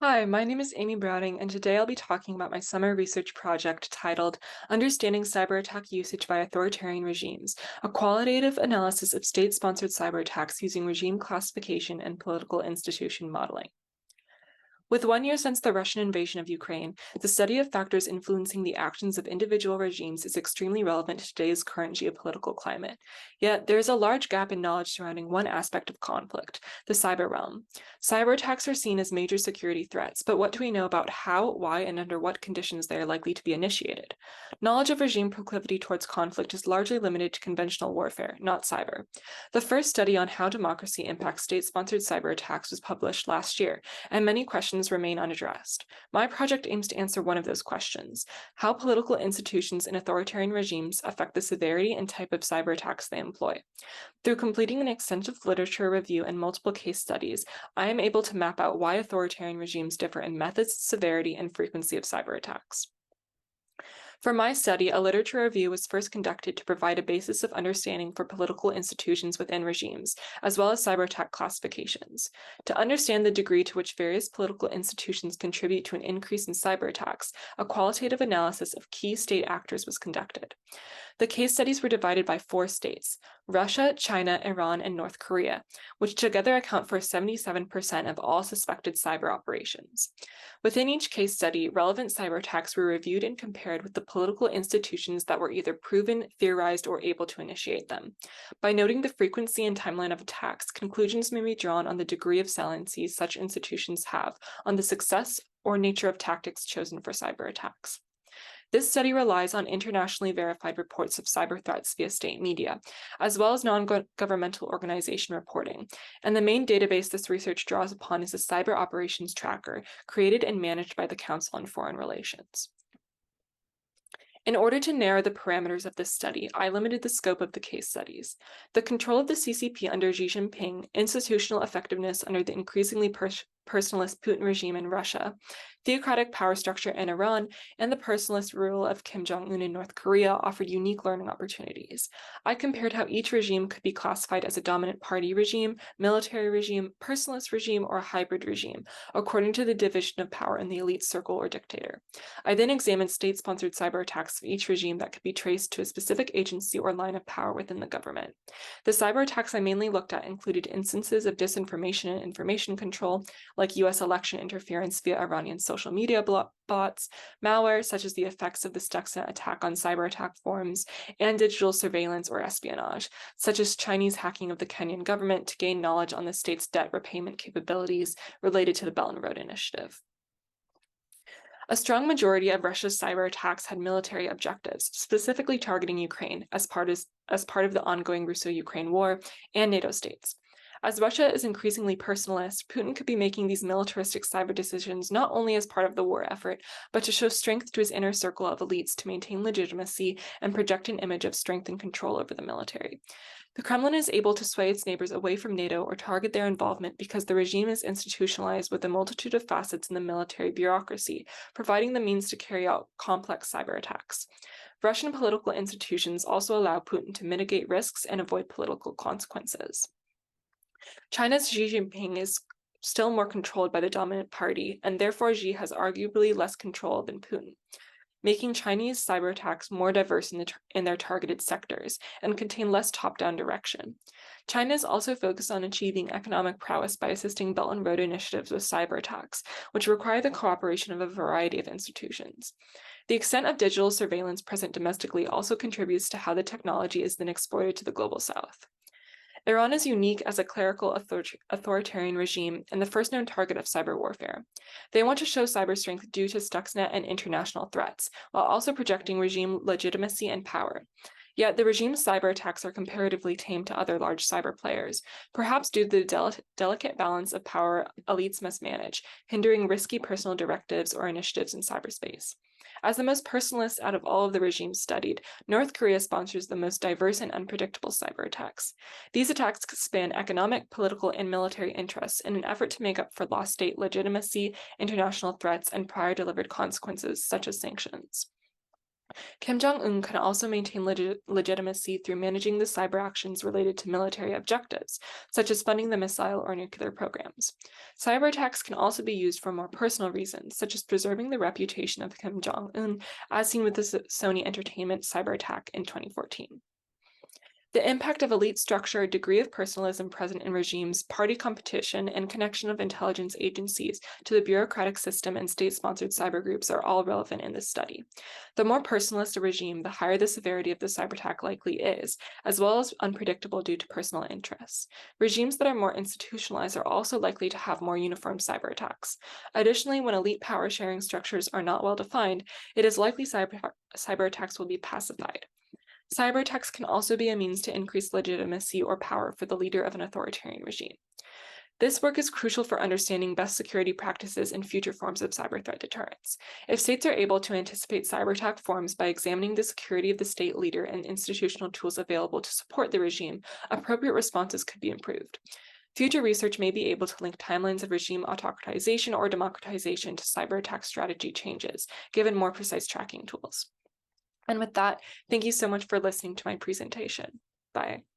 Hi, my name is Amy Browning, and today I'll be talking about my summer research project titled Understanding Cyberattack Usage by Authoritarian Regimes, a qualitative analysis of state-sponsored cyberattacks using regime classification and political institution modeling. With 1 year since the Russian invasion of Ukraine, the study of factors influencing the actions of individual regimes is extremely relevant to today's current geopolitical climate. Yet, there is a large gap in knowledge surrounding one aspect of conflict, the cyber realm. Cyber attacks are seen as major security threats, but what do we know about how, why, and under what conditions they are likely to be initiated? Knowledge of regime proclivity towards conflict is largely limited to conventional warfare, not cyber. The first study on how democracy impacts state-sponsored cyber attacks was published last year, and many questions remain unaddressed. My project aims to answer one of those questions: how political institutions in authoritarian regimes affect the severity and type of cyber attacks they employ. Through completing an extensive literature review and multiple case studies, I am able to map out why authoritarian regimes differ in methods, severity, and frequency of cyber attacks. For my study, a literature review was first conducted to provide a basis of understanding for political institutions within regimes, as well as cyber attack classifications. To understand the degree to which various political institutions contribute to an increase in cyber attacks, a qualitative analysis of key state actors was conducted. The case studies were divided by 4 states: Russia, China, Iran, and North Korea, which together account for 77% of all suspected cyber operations. Within each case study, relevant cyber attacks were reviewed and compared with the political institutions that were either proven, theorized, or able to initiate them. By noting the frequency and timeline of attacks, conclusions may be drawn on the degree of saliency such institutions have on the success or nature of tactics chosen for cyber attacks. This study relies on internationally verified reports of cyber threats via state media, as well as non-governmental organization reporting, and the main database this research draws upon is the Cyber Operations Tracker, created and managed by the Council on Foreign Relations. In order to narrow the parameters of this study, I limited the scope of the case studies. The control of the CCP under Xi Jinping, institutional effectiveness under the increasingly personalist Putin regime in Russia, theocratic power structure in Iran, and the personalist rule of Kim Jong-un in North Korea offered unique learning opportunities. I compared how each regime could be classified as a dominant party regime, military regime, personalist regime, or a hybrid regime, according to the division of power in the elite circle or dictator. I then examined state-sponsored cyber attacks of each regime that could be traced to a specific agency or line of power within the government. The cyber attacks I mainly looked at included instances of disinformation and information control, like US election interference via Iranian social media bots, malware such as the effects of the Stuxnet attack on cyber attack forums, and digital surveillance or espionage, such as Chinese hacking of the Kenyan government to gain knowledge on the state's debt repayment capabilities related to the Belt and Road Initiative. A strong majority of Russia's cyber attacks had military objectives, specifically targeting Ukraine as part of the ongoing Russo-Ukraine war and NATO states. As Russia is increasingly personalist, Putin could be making these militaristic cyber decisions not only as part of the war effort, but to show strength to his inner circle of elites to maintain legitimacy and project an image of strength and control over the military. The Kremlin is able to sway its neighbors away from NATO or target their involvement because the regime is institutionalized with a multitude of facets in the military bureaucracy, providing the means to carry out complex cyber attacks. Russian political institutions also allow Putin to mitigate risks and avoid political consequences. China's Xi Jinping is still more controlled by the dominant party, and therefore Xi has arguably less control than Putin, making Chinese cyber attacks more diverse in their targeted sectors and contain less top-down direction. China is also focused on achieving economic prowess by assisting Belt and Road initiatives with cyber attacks, which require the cooperation of a variety of institutions. The extent of digital surveillance present domestically also contributes to how the technology is then exported to the global south. Iran is unique as a clerical authoritarian regime and the first known target of cyber warfare. They want to show cyber strength due to Stuxnet and international threats, while also projecting regime legitimacy and power. Yet the regime's cyber attacks are comparatively tame to other large cyber players, perhaps due to the delicate balance of power elites must manage, hindering risky personal directives or initiatives in cyberspace. As the most personalist out of all of the regimes studied, North Korea sponsors the most diverse and unpredictable cyber attacks. These attacks span economic, political, and military interests in an effort to make up for lost state legitimacy, international threats, and prior delivered consequences such as sanctions. Kim Jong-un can also maintain legitimacy through managing the cyber actions related to military objectives, such as funding the missile or nuclear programs. Cyber attacks can also be used for more personal reasons, such as preserving the reputation of Kim Jong-un, as seen with the Sony Entertainment cyber attack in 2014. The impact of elite structure, degree of personalism present in regimes, party competition, and connection of intelligence agencies to the bureaucratic system and state-sponsored cyber groups are all relevant in this study. The more personalist a regime, the higher the severity of the cyber attack likely is, as well as unpredictable due to personal interests. Regimes that are more institutionalized are also likely to have more uniform cyber attacks. Additionally, when elite power-sharing structures are not well defined, it is likely cyber attacks will be pacified. Cyber attacks can also be a means to increase legitimacy or power for the leader of an authoritarian regime. This work is crucial for understanding best security practices and future forms of cyber threat deterrence. If states are able to anticipate cyber attack forms by examining the security of the state leader and institutional tools available to support the regime, appropriate responses could be improved. Future research may be able to link timelines of regime autocratization or democratization to cyber attack strategy changes, given more precise tracking tools. And with that, thank you so much for listening to my presentation. Bye.